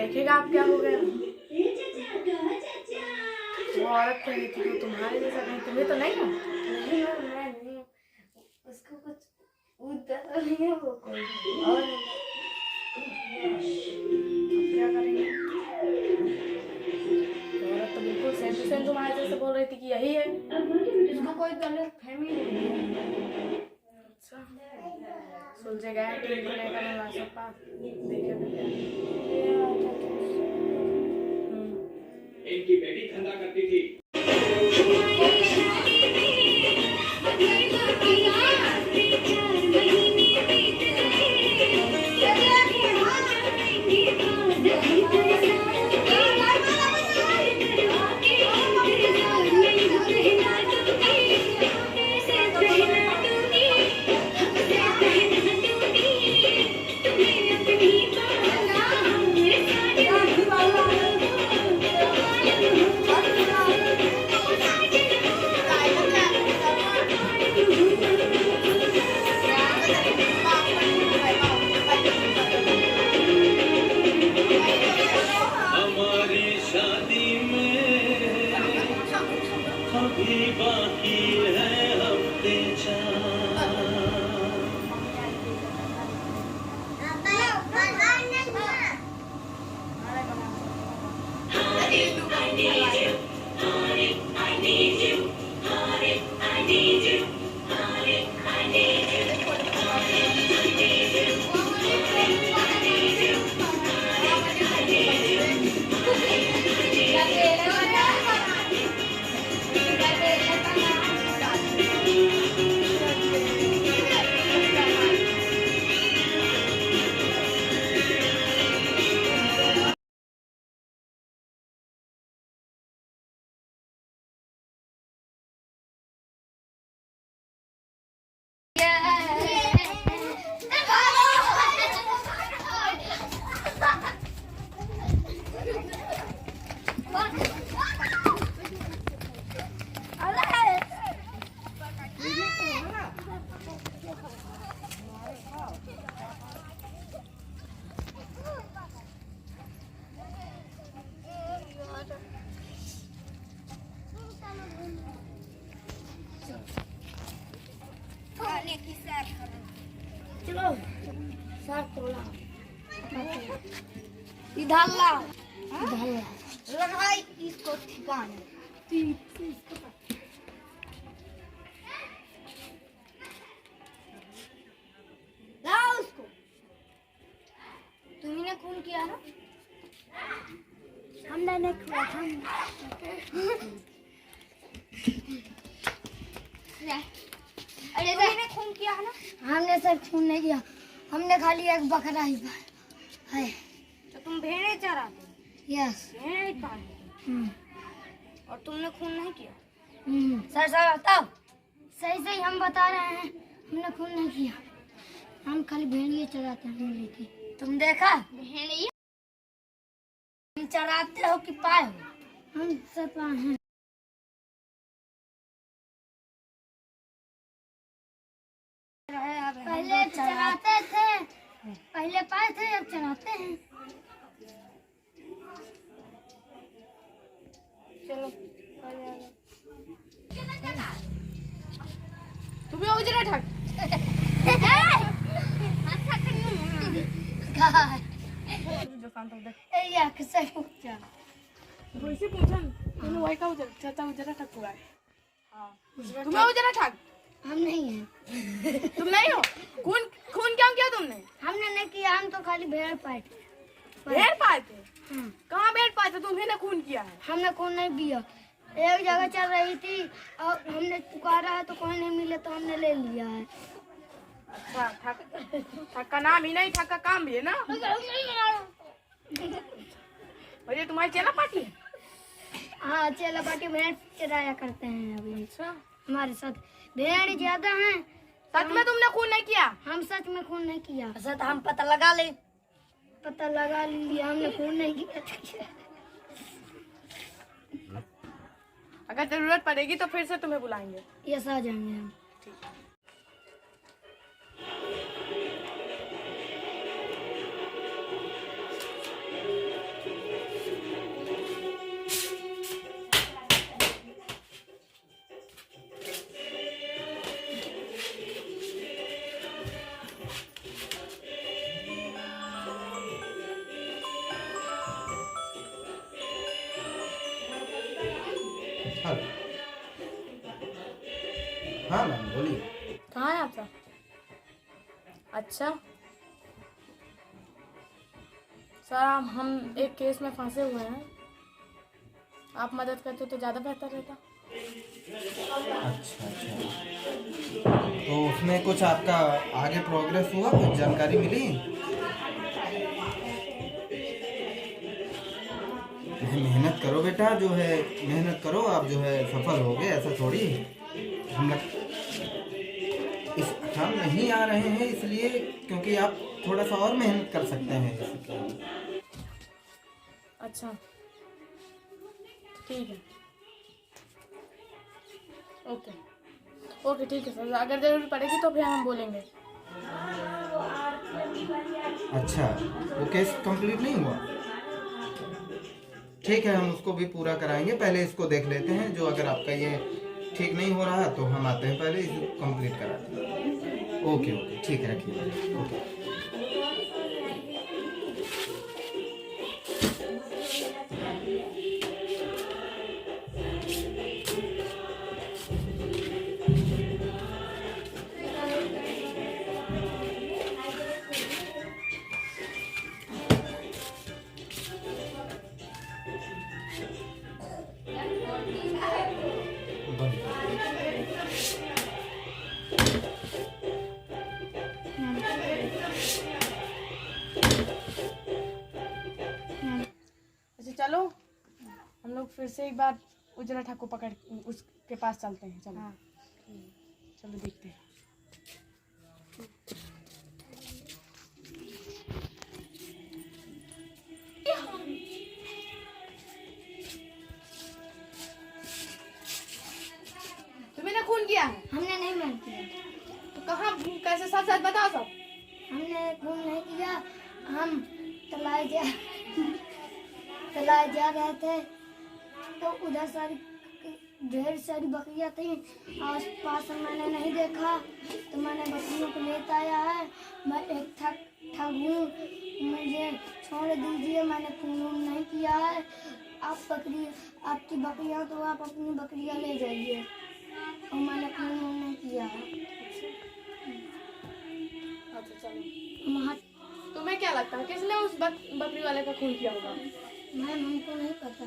देखेगा आप क्या हो गया। वो औरत कह रही थी कि तुम्हारे जैसा नहीं, तुम्हें तो नहीं है। नहीं, उसको कुछ उधर नहीं है, वो कोई और क्या करेंगे। औरत तो बिल्कुल सेम टू सेम तुम्हारे जैसे बोल रही थी कि यही है। उसको कोई गलत फहमी नहीं है। अच्छा सुलझे गए टीम को लेकर हम सब पास देखे इनकी बेटी धंधा करती थी। बाकी है हफ्ते चलो सर तोला इधर ला लगाई इसको ठिकाने। लाओ उसको। तुमने खून किया ना? हमने नहीं किया। अरे तुमने खून किया है ना? हमने सर खून नहीं किया, हमने खाली एक बकरा ही पाला है। तो तुम भेड़े चराते? यस भेड़े ही पाले। और तुमने खून नहीं किया? सर सर बताओ। सही सही हम बता रहे हैं, हमने खून नहीं किया, हम खाली भेड़िए चराते हैं। लेके तुम देखा भेड़िए हम चराते हो कि पाए हो? हम सब पाए हैं। पहले चराते थे, पहले पाए थे, अब चराते हैं। चलो तुम्हें उजरा ठग वैसे पूछा तुमने वही का चाचा उजरा ठग हुआ है। तुम्हें उजरा ठग हम नहीं हैं। तुम नहीं हो। खून खून क्यों किया तुमने? हमने नहीं किया, हम तो खाली भेड़ पाए थे। भेड़ पाए थे? कहाँ भेड़ पाए थे? तुम्हें ने खून किया है। हमने खून नहीं पिया, एक जगह चल रही थी और हमने पुकारा है तो कोई नहीं मिले तो हमने ले लिया है। अच्छा ठग का नाम ही नहीं, ठग का काम भी है ना। और ये तुम्हारी चेला पार्टी है? हाँ चेला पार्टी भेड़ चराया करते हैं अभी। अच्छा हमारे साथ भेड़ ज्यादा हैं। सच में तुमने खून नहीं किया? हम सच में खून नहीं किया। सच हम पता लगा ले। पता लगा लिया, हमने खून नहीं किया। अगर जरूरत पड़ेगी तो फिर से तुम्हें बुलाएंगे। यस आ जाएंगे हम। हेलो। हाँ मैम बोलिए। कहाँ है आप सब? अच्छा सर, हम एक केस में फंसे हुए हैं, आप मदद करते तो ज़्यादा बेहतर रहता। अच्छा तो उसमें कुछ आपका आगे प्रोग्रेस हुआ, कुछ जानकारी मिली? मेहनत करो बेटा, जो है मेहनत करो, आप जो है सफल होगे, ऐसा थोड़ी। हम हम नहीं आ रहे हैं इसलिए क्योंकि आप थोड़ा सा और मेहनत कर सकते हैं। अच्छा ठीक है, ओके ओके ठीक है सर, अगर ज़रूरत पड़ेगी तो फिर हम बोलेंगे। अच्छा, वो केस कंप्लीट नहीं हुआ? ठीक है, हम उसको भी पूरा कराएंगे, पहले इसको देख लेते हैं। जो अगर आपका ये ठीक नहीं हो रहा तो हम आते हैं, पहले इसको कंप्लीट कराते हैं। ओके ओके ठीक है, रखिए। ओके अच्छा चलो, हम लोग फिर से एक बार उजला ठाकुर पकड़ उसके पास चलते हैं। चलो हाँ। चलो देखते हैं। तुमने खून किया है? हमने नहीं मान किया। तो कहाँ, कैसे, साथ साथ बताओ सब। हमने खून नहीं किया, हम तलाए जा रहे थे तो उधर सारी ढेर सारी बकरियां थी, आस पास मैंने नहीं देखा तो मैंने बकरियों को लेता आया है। मैं एक ठग हूँ, मुझे छोड़ दीजिए, मैंने खून नहीं किया है। आपकी बकरियां तो आप अपनी बकरियां ले जाइए, और मैंने खून नहीं किया है। अच्छा चलो, तुम्हें क्या लगता है किसने उस बकरी वाले का खून किया होगा? मैम हमको नहीं पता,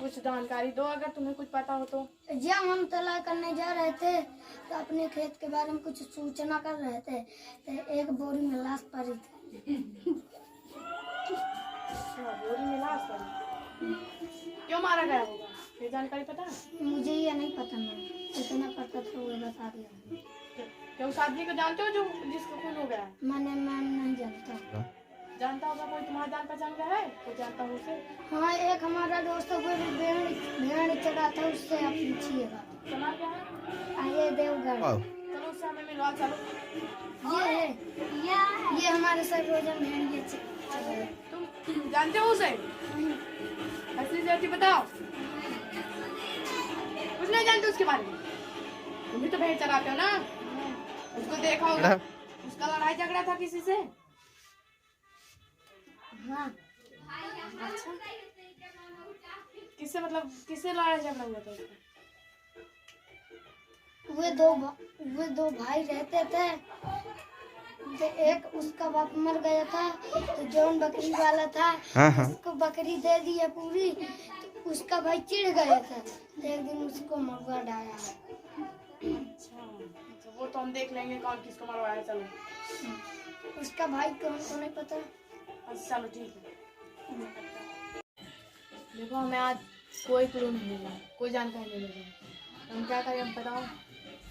कुछ जानकारी दो अगर तुम्हें कुछ पता हो तो। जब हम तलाश करने जा रहे थे तो अपने खेत के बारे में कुछ सूचना कर रहे थे तो एक बोरी में लाश पड़ी थी। बोरी में लाश पड़ी, क्यों मारा गया होगा, ये जानकारी पता है? मुझे ये नहीं पता मैम, इतना पता था वो बता दिया। क्या उस आदमी को जानते हो जो जिसका खून हो गया है? मैंने मैम नहीं जानता। जानता होगा कोई, तुम्हारा जान पहचान का है कोई जानता हो उसे? हाँ, एक हमारा दोस्त को भेड़ चढ़ा था, उससे आप पूछिएगा। सुना क्या है? आइए देवगढ़। चलो उससे हमें मिलवा। चलो ये है, ये हमारे सररोजन भेड़िए चढ़ा। तुम जानते हो उसे? असली सच्ची बताओ, कुछ नहीं जानते उसके बारे में? तुम भी तो भेड़ चराते हो ना, उसको देखा होगा, उसका लड़ाई झगड़ा था किसी से? हाँ अच्छा, किससे, मतलब किससे लड़ाई झगड़ा हुआ था उसका? वे दो भाई रहते थे, तो एक उसका बाप मर गया था, तो जौन बकरी वाला था उसको बकरी दे दी है पूरी, तो उसका भाई चिढ़ गया था, तो एक दिन उसको मरवा डाला। अच्छा, वो तो हम देख लेंगे कौन किसको मरवाया। चलो उसका भाई कौन को नहीं पता। अच्छा चलो ठीक है। देखो हमें आज कोई क्लू नहीं मिला, कोई जानकारी नहीं मिला, हम क्या करें, हम बताओ।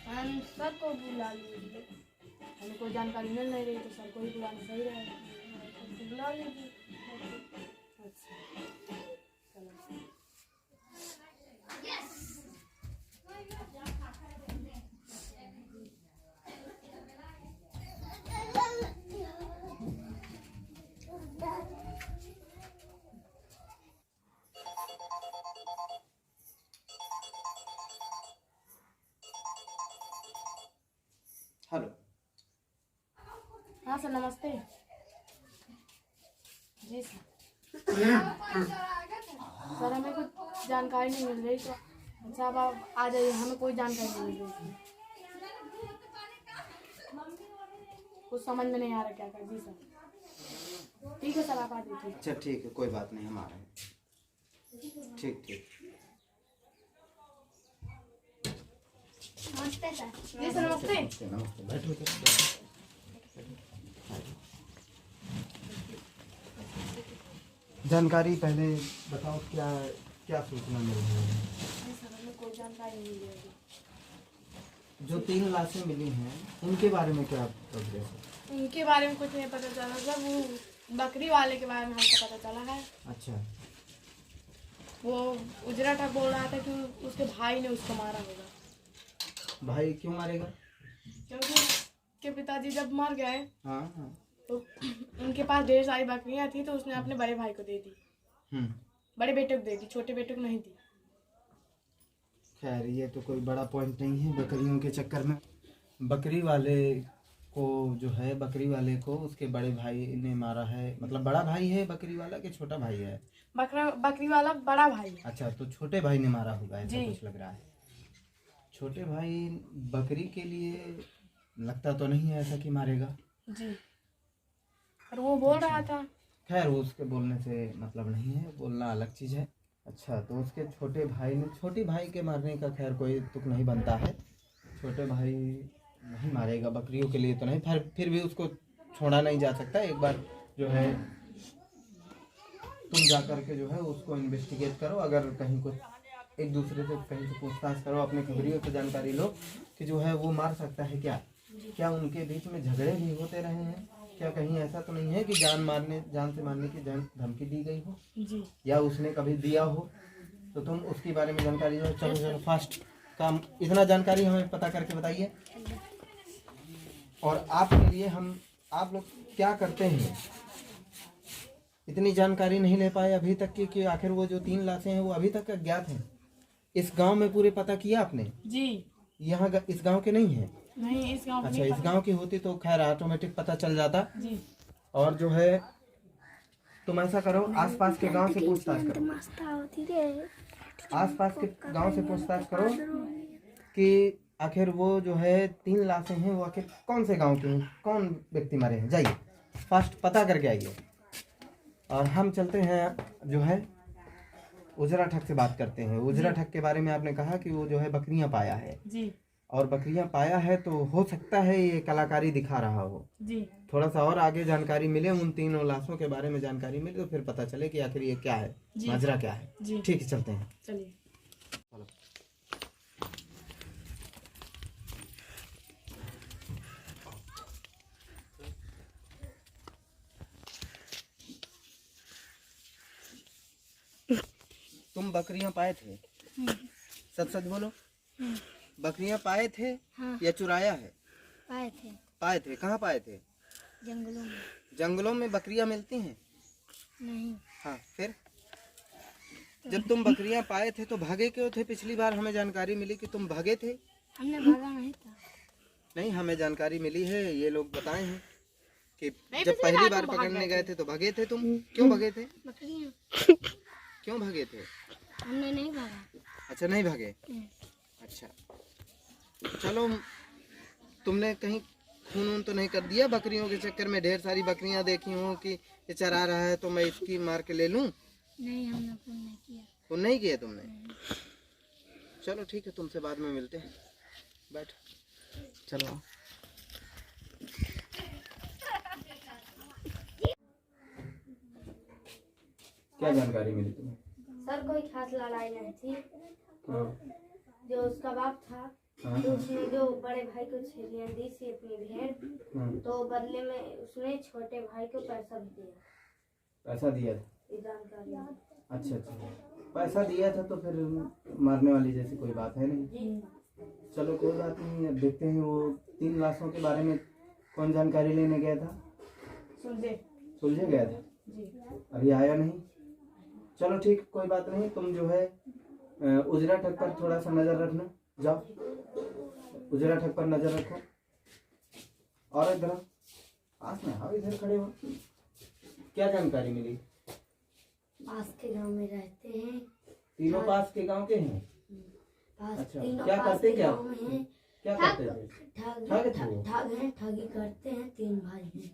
हम सर को बुला लीजिए, हमें कोई जानकारी मिल नहीं रही तो सर को ही बुलाना सही रहेगा, बुला लीजिए। अच्छा चलो, हेलो। हाँ सर नमस्ते। जी सर, सर हमें कुछ जानकारी नहीं मिल रही तो साहब आप आ जाइए, हमें कोई जानकारी नहीं मिल रही। कुछ समझ में नहीं आ रहा क्या कर। जी सर ठीक है सर, आप आ जाइए। अच्छा ठीक है, कोई बात नहीं, हम आ रहे हैं। ठीक ठीक। नमस्ते सर। जी सर नमस्ते। नमस्ते नमस्ते, बैठो बैठो। जानकारी पहले बताओ, क्या क्या सूचना मिल रही है? जी सर हमें कोई जानकारी नहीं मिली अभी। जो 3 लाशें मिली हैं उनके बारे में क्या प्रोग्रेस है? उनके बारे में कुछ नहीं पता चला सर। वो बकरी वाले के बारे में हमको पता चला है। अच्छा, वो उजरा ठग बोल रहा था कि उसके भाई ने उसको मारा होगा। भाई क्यों मारेगा? क्योंकि उसके पिताजी जब मर गए हाँ हाँ। तो उनके पास ढेर सारी बकरियां थी, तो उसने अपने बड़े भाई को दे दी। बड़े बेटे को दे दी, छोटे बेटे को नहीं दी। खैर ये तो कोई बड़ा पॉइंट नहीं है। बकरियों के चक्कर में बकरी वाले को जो है, बकरी वाले को उसके बड़े भाई ने मारा है। मतलब बड़ा भाई है बकरी वाला कि छोटा भाई है? बकरी वाला बड़ा भाई है। अच्छा, तो छोटे भाई ने मारा होगा ऐसा जी। कुछ लग रहा है। छोटे भाई बकरी के लिए लगता तो नहीं है ऐसा कि मारेगा। जी और वो बोल रहा था। खैर वो उसके बोलने से मतलब नहीं है, बोलना अलग चीज़ है। अच्छा, तो उसके छोटे भाई ने, छोटे भाई के मारने का खैर कोई तुक नहीं बनता है। छोटे भाई नहीं मारेगा बकरियों के लिए तो नहीं, फिर भी उसको छोड़ा नहीं जा सकता। एक बार जो है तुम जा कर के जो है उसको इन्वेस्टिगेट करो। अगर कहीं कुछ एक दूसरे से कहीं से पूछताछ करो, अपने खबरियों से जानकारी लो कि जो है वो मार सकता है क्या। क्या उनके बीच में झगड़े भी होते रहे हैं? क्या कहीं ऐसा तो नहीं है कि जान से मारने की धमकी दी गई हो जी, या उसने कभी दिया हो? तो तुम उसके बारे में जानकारी लो। चलो चलो फास्ट काम, इतना जानकारी हमें पता करके बताइए। और आपके लिए आप लोग क्या करते हैं? इतनी जानकारी नहीं ले पाए अभी तक कि आखिर वो जो 3 लाशें हैं वो अभी तक अज्ञात हैं। इस गांव में पूरे पता किया आपने? जी यहाँ इस गांव के नहीं है? नहीं, इस गांव अच्छा, इस गांव की होती तो खैर ऑटोमेटिक पता चल जाता। जी। और जो है तुम ऐसा करो, आसपास के गांव से पूछताछ करो। आसपास के गांव से पूछताछ करो कि आखिर वो जो है 3 लाशें हैं वो आखिर कौन से गांव के हैं, कौन व्यक्ति मरे हैं। जाइए फास्ट पता करके आइए। और हम चलते हैं जो है उजरा ठग से बात करते हैं। उजरा ठग के बारे में आपने कहा कि वो जो है बकरियां पाया है जी। और बकरियां पाया है तो हो सकता है ये कलाकारी दिखा रहा हो। जी। थोड़ा सा और आगे जानकारी मिले, उन 3 लाशों के बारे में जानकारी मिले तो फिर पता चले कि आखिर ये क्या है, माजरा क्या है। जी। ठीक है, चलते हैं। चलिए। तुम बकरियां पाए थे? सच सच बोलो। बकरियां पाए थे या चुराया है? पाए थे। पाए थे। कहाँ पाए थे? जंगलों में। जंगलों में बकरियां मिलती हैं? नहीं। हाँ, फिर जब तुम बकरियां पाए थे तो भागे क्यों थे? पिछली बार हमें जानकारी मिली कि तुम भागे थे। हमने भागा नहीं था। नहीं, हमें जानकारी मिली है, ये लोग बताए हैं कि नहीं, जब पिछली पहली बार बार तुम पकड़ने भाग गए थे तो भागे थे तुम। क्यों भागे थे? बकरियाँ। क्यों भागे थे? हमने नहीं भागा। अच्छा, नहीं भागे। अच्छा, चलो, तुमने कहीं खून वून तो नहीं कर दिया बकरियों के चक्कर में? ढेर सारी बकरियां देखी हो कि ये चरा रहा है तो मैं इसकी मार के ले लूं? नहीं, हमने खून नहीं किया। खून नहीं किया तुमने? चलो ठीक है, तुमसे बाद में मिलते हैं। बैठ, चलो आओ। क्या जानकारी मिली तुम्हें? सर कोई खास लड़ाई नहीं थी। हाँ। जो उसका बाप था हाँ। तो उसने जो बड़े भाई को छेलियां दी थी अपनी भेड़, तो बदले में उसने छोटे भाई को पैसा भी दिया। पैसा दिया था? ये जानकारी है। अच्छा अच्छा, पैसा दिया था तो फिर मारने वाली जैसी कोई बात है नहीं। चलो कोई बात नहीं, अब देखते हैं। वो 3 लाशों के बारे में कौन जानकारी लेने गया था? सुलझे गया था? अभी आया नहीं। चलो ठीक, कोई बात नहीं। तुम जो है उजरा ठग पर थोड़ा सा नजर रखना। जाओ, उजरा ठग पर नजर रखो। और इधर पास में आओ, इधर खड़े हो। क्या जानकारी मिली? पास के गांव में रहते हैं। तीनों पास के गांव के हैं? पास अच्छा, तीनों क्या पास करते के क्या? गाँव में हैं। क्या करते थे? ठग ठग थे वो? ठग हैं, ठगी करते हैं, 3 भाई हैं।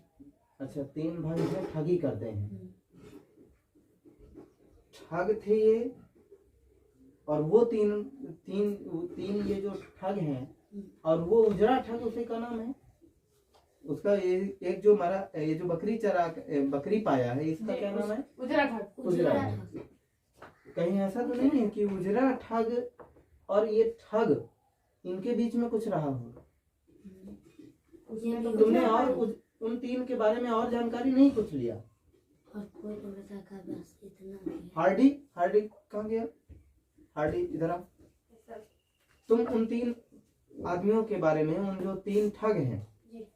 अच्छा, 3 भाई हैं, ठगी करते हैं। ठग थे ये, और वो तीन ये जो ठग हैं, और वो उजरा ठग, उसे का नाम है उसका, ये एक जो मरा, ये जो बकरी पाया है, इसका क्या नाम है? उजरा ठग। उजरा ठग। कहीं ऐसा तो नहीं है कि उजरा ठग और ये ठग, इनके बीच में कुछ रहा हो? तुमने और उन 3 के बारे में और जानकारी नहीं कुछ लिया? और कोई पता का बस इतना ही है। हार्डी कहाँ गया? हार्डी इधर आ। तुम उन 3 आदमियों के बारे में, उन जो 3 ठग हैं,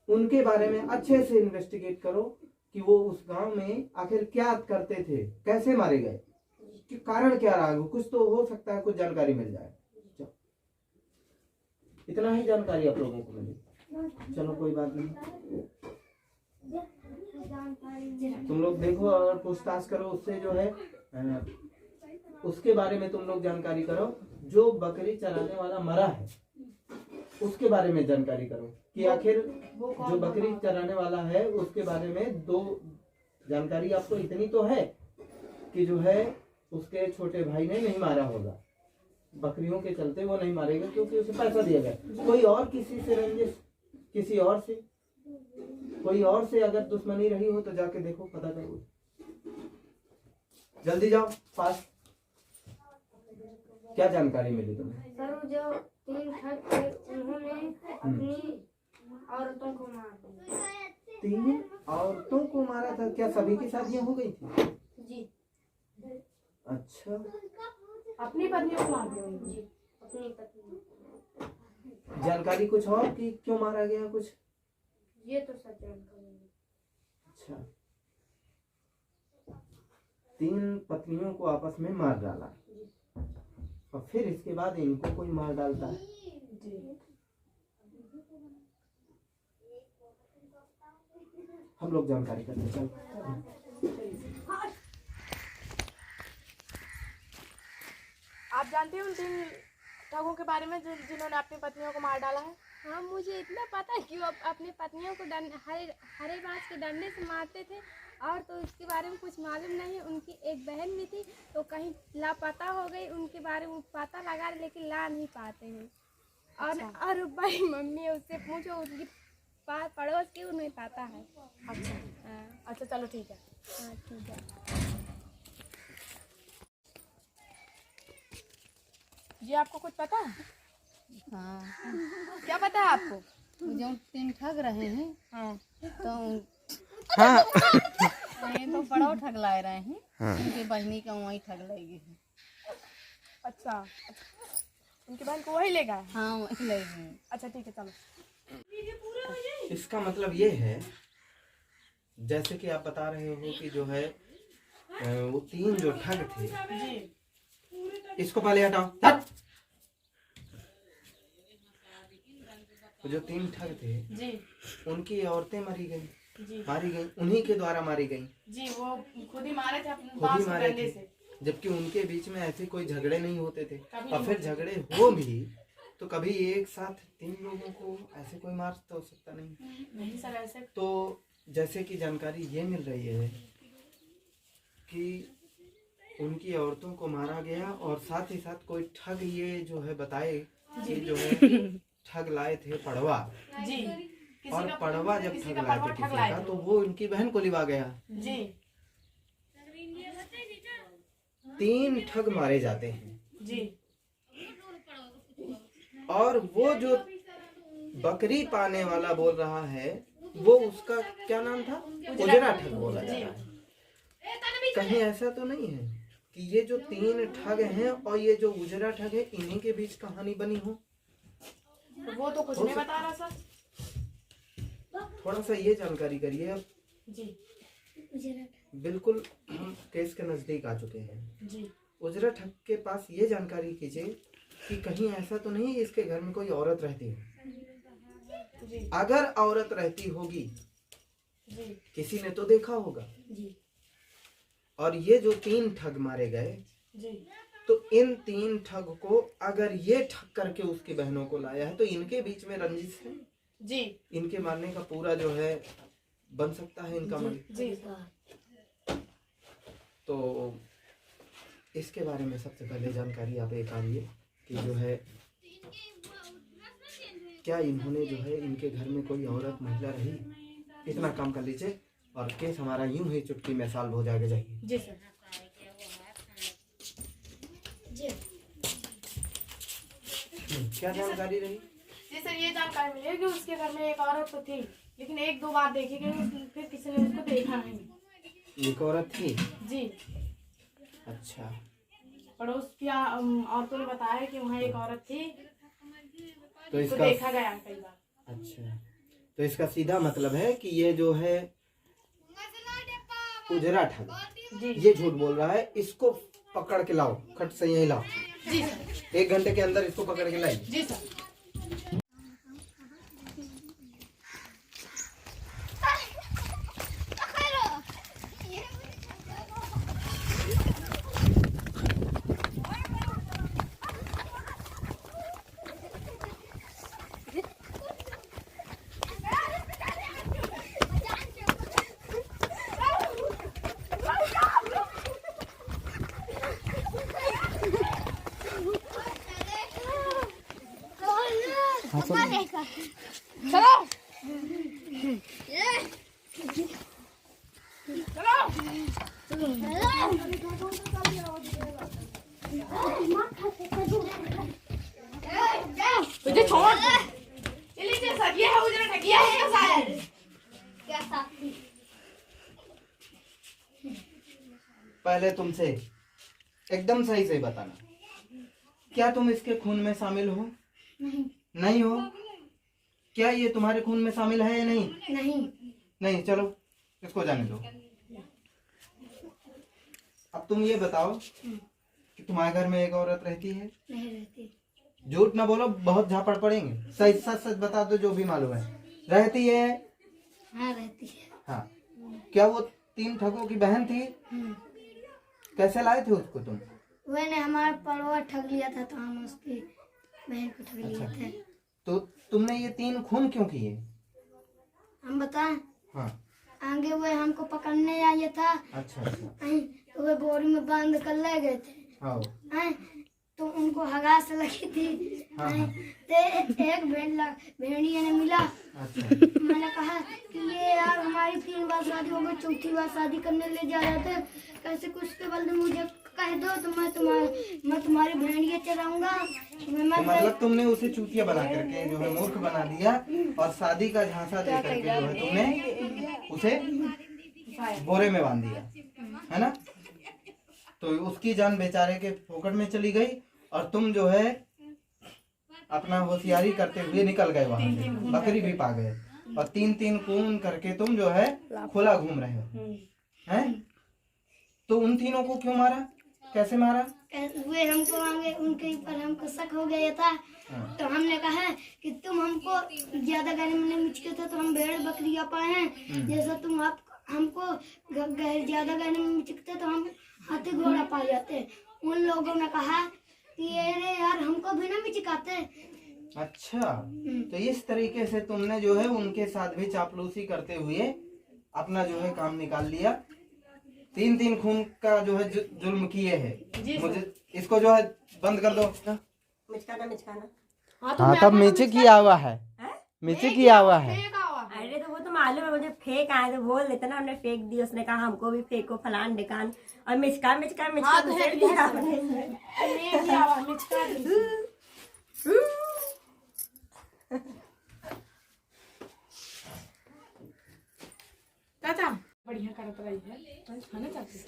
उनके बारे में अच्छे से इन्वेस्टिगेट करो कि वो उस गांव में आखिर क्या करते थे, कैसे मारे गए, कि कारण क्या रहा, कुछ तो हो सकता है, कुछ जानकारी मिल जाए। इतना ही जानकारी आप लोगों को मिली। चलो कोई बात नहीं, तुम लोग देखो और पूछताछ करो उससे, जो है उसके बारे में तुम लोग जानकारी करो। जो बकरी चराने वाला मरा है उसके बारे में जानकारी करो कि आखिर जो बकरी चराने वाला है उसके बारे में 2 जानकारी आपको इतनी तो है कि जो है उसके छोटे भाई ने नहीं मारा होगा, बकरियों के चलते वो नहीं मारेगा क्योंकि उसे पैसा दिया गया। कोई और किसी से रंजिश, किसी और से, कोई और से अगर दुश्मनी रही हो तो जाके देखो, पता करो, जल्दी जाओ पास। क्या जानकारी मिली तुम्हें? सर जो 3 ठग थे उन्होंने अपनी औरतों को मार दिया। 3 औरतों को मारा था? क्या सभी की शादियां हो गई थी? जी। अच्छा, अपनी पत्नियों को मार दिया? जी, अपनी पत्नी। जानकारी कुछ और कि क्यों मारा गया कुछ? ये तो सच जानकारी। अच्छा, 3 पत्नियों को आपस में मार डाला और फिर इसके बाद इनको कोई मार डालता है। हम लोग जानकारी करते हैं, चल। आप जानते हैं उन 3 ठगों के बारे में जिन्होंने अपनी पत्नियों को मार डाला है? हाँ, मुझे इतना पता है कि वो अपनी पत्नियों को हरे बांस के डंडे से मारते थे, और तो उसके बारे में कुछ मालूम नहीं। उनकी एक बहन भी थी तो कहीं लापता हो गई, उनके बारे में पता लगा लेकिन ला नहीं पाते हैं। और भाई मम्मी उससे पूछो, उनकी पड़ोस की उन्हें पता है। अच्छा हाँ। अच्छा, चलो ठीक है। हाँ ठीक है। जी आपको कुछ पता है? हाँ, क्या पता है आपको? जो 3 ठग रहे हैं हाँ तो ये तो बड़ा ठग लाए रहे हैं। उनके बहनी का वही ठग लेगी। अच्छा, उनकी बहन को वही लेगा? हाँ, वही लेगी। अच्छा ठीक है, चलो। इसका मतलब ये है, जैसे कि आप बता रहे हो कि जो है वो 3 जो ठग थे जी, इसको पहले हटाओ, हट। वो जो 3 ठग थे जी उनकी औरतें मारी गई, जी मारी गई, उन्हीं के द्वारा मारी गई, जी, वो खुद ही मारे थे अपने खुद ही बांस के मारे डंडे थे। से। जबकि उनके बीच में ऐसे कोई झगड़े नहीं होते थे, कभी और नहीं फिर होते। झगड़े हो भी तो कभी एक साथ 3 लोगों को ऐसे कोई मार तो सकता नहीं। नहीं सर, ऐसे तो जैसे कि जानकारी ये मिल रही है कि उनकी औरतों को मारा गया, और साथ ही साथ कोई ठग, ये जो है बताए कि जो है ठग लाए थे पड़वा, जी, और पड़वा जब किसी ठग का लाए पड़वा थे ठग किसी लाए का, थे। तो वो उनकी बहन को लिवा गया। जी 3 ठग मारे जाते हैं, जी और वो जो बकरी पाने वाला बोल रहा है वो उसका क्या नाम था? उजरा ठग बोला जा रहा है। कहीं ऐसा तो नहीं है कि ये जो 3 ठग हैं और ये जो उजरा ठग है, इन्हीं के बीच कहानी बनी हो? वो तो कुछ नहीं बता रहा सर। थोड़ा सा ये जानकारी करिए। अब जी बिल्कुल हम केस के नजदीक आ चुके हैं। जी उजरा ठग के पास ये जानकारी कीजिए कि कहीं ऐसा तो नहीं इसके घर में कोई औरत रहती है। जी अगर औरत रहती होगी, जी किसी ने तो देखा होगा। जी और ये जो 3 ठग मारे गए, जी तो इन 3 ठग को अगर ये ठग करके उसकी बहनों को लाया है तो इनके बीच में रंजिश है जी इनके मारने का पूरा जो है बन सकता है इनका मन। जी तो इसके बारे में सबसे पहले जानकारी आप एक आइए कि जो है क्या इन्होंने जो है इनके घर में कोई औरत महिला रही, इतना काम कर लीजिए और केस हमारा यूं ही चुटकी में सॉल्व हो जाएगा। जाइए। जी सर। क्या जानकारी रही? जी सर, ये जानकारी मिली कि उसके घर में एक औरत तो थी, लेकिन 1-2 बार देखी गई, फिर किसी ने उसको देखा नहीं। एक औरत थी? जी। अच्छा। पड़ोस की औरतों ने बताया कि वहाँ एक औरत थी, तो इसको इसका देखा गया कई बार। अच्छा, तो इसका सीधा मतलब है कि ये जो है उजरा ठग, ये झूठ बोल रहा है। इसको पकड़ के लाओ, खट से यही लाओ। जी सर। 1 घंटे के अंदर इसको पकड़ के लाइए। जी सर। तुझे छोड़ चलिए सर, ये है उजरा ठगिया है शायद। पहले तुमसे एकदम सही से बताना, क्या तुम इसके खून में शामिल हो? नहीं हो? क्या ये तुम्हारे खून में शामिल है या नहीं? नहीं, चलो इसको जाने दो। अब तुम ये बताओ कि तुम्हारे घर में एक औरत रहती है? नहीं रहती। झूठ ना बोलो, बहुत झापड़ पड़ेंगे। सच सच सच बता दो जो भी मालूम है। रहती है? हाँ रहती है। हाँ। क्या वो 3 ठगों की बहन थी? कैसे लाए थे उसको तुम? मैंने हमारा परिवार ठग लिया था तो हम उसकी बहन को ठग लिए थे। तो तुमने ये 3 खून क्यों किए? हम बताएं? हाँ। आगे वो हमको पकड़ने आया था। अच्छा। तो वो बोरी में बांध कर ले गए थे। हाँ। तो उनको हगास लगी थी। हाँ। तो एक भेड़िया ने मिला। अच्छा। मैंने कहा कि ये यार हमारी 3 बार शादी हो गई, 4थी बार शादी करने ले जा रहे थे, कैसे कुछ के बदले मुझे कह दो तो मैं तुम्हारी भेड़िया चराऊंगा। तो मतलब तुमने उसे चूतिया बना करके जो है मूर्ख बना दिया और शादी का झांसा दे करके जो है तुमने उसे बोरे में बांध दिया, है ना? तो उसकी जान बेचारे के फोकट में चली गई और तुम जो है अपना होशियारी करते हुए निकल गए वहां से, बकरी भी पा गए और 3 खून करके तुम जो है खुला घूम रहे हो, हैं? तो उन तीनों को क्यों मारा? कैसे मारा? वे हमको आगे उनके ऊपर हमको शक हो गया था। तो हमने कहा कि तुम हमको ज्यादा गहरे में मिचके थे तो हम भेड़ बकरियां पाए हैं, जैसा तुम हमको ज्यादा गहरे में मिचकते तो हम हाथी घोड़ा पा जाते। उन लोगों ने कहा कि अरे यार हमको भी ना मिचकाते। अच्छा, तो इस तरीके से तुमने जो है उनके साथ भी चापलूसी करते हुए अपना जो है काम निकाल लिया। 3 खून का जो है जुल्म किए है। मुझे इसको जो है बंद कर दो। मिचकाना। हाँ, तब नीचे किया हुआ है, नीचे किया हुआ है। अरे तो वो तो मालूम है मुझे, फेंक आए तो बोल देते ना, हमने फेंक दी। उसने कहा हमको भी फेंको फलान ढिकान, और मिचका चाचा बढ़िया करत रही है ना चाची?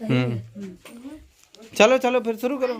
चलो फिर शुरू करो।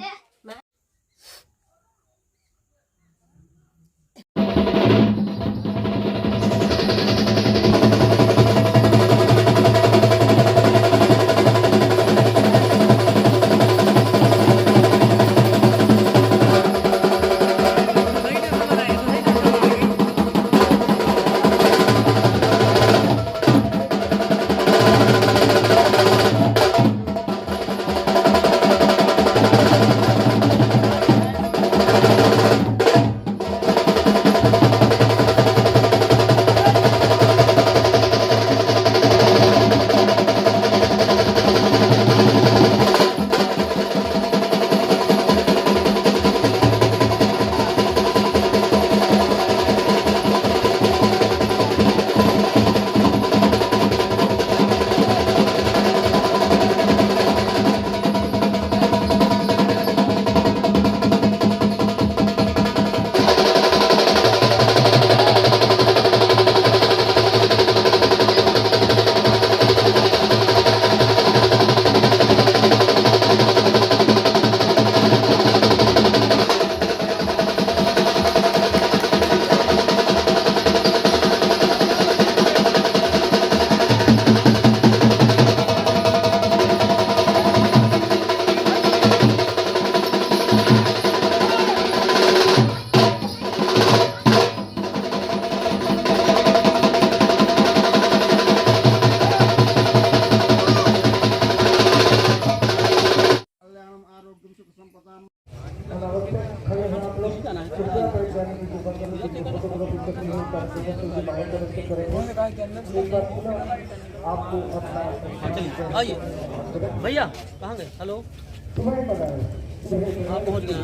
आइए भैया, कहाँ गए? हेलो, आप पहुँच गए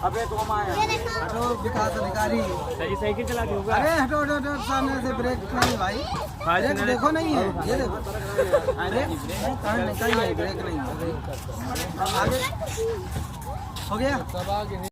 अबे तो हम आए हटो विकास अधिकारी। साइकिल चला के होगा। अरे हटो हटो हटो, सामने से ब्रेक नहीं भाई, ब्रेक देखो नहीं है, ये देखो। अरे कहीं नहीं, ब्रेक नहीं है आगे हो गया।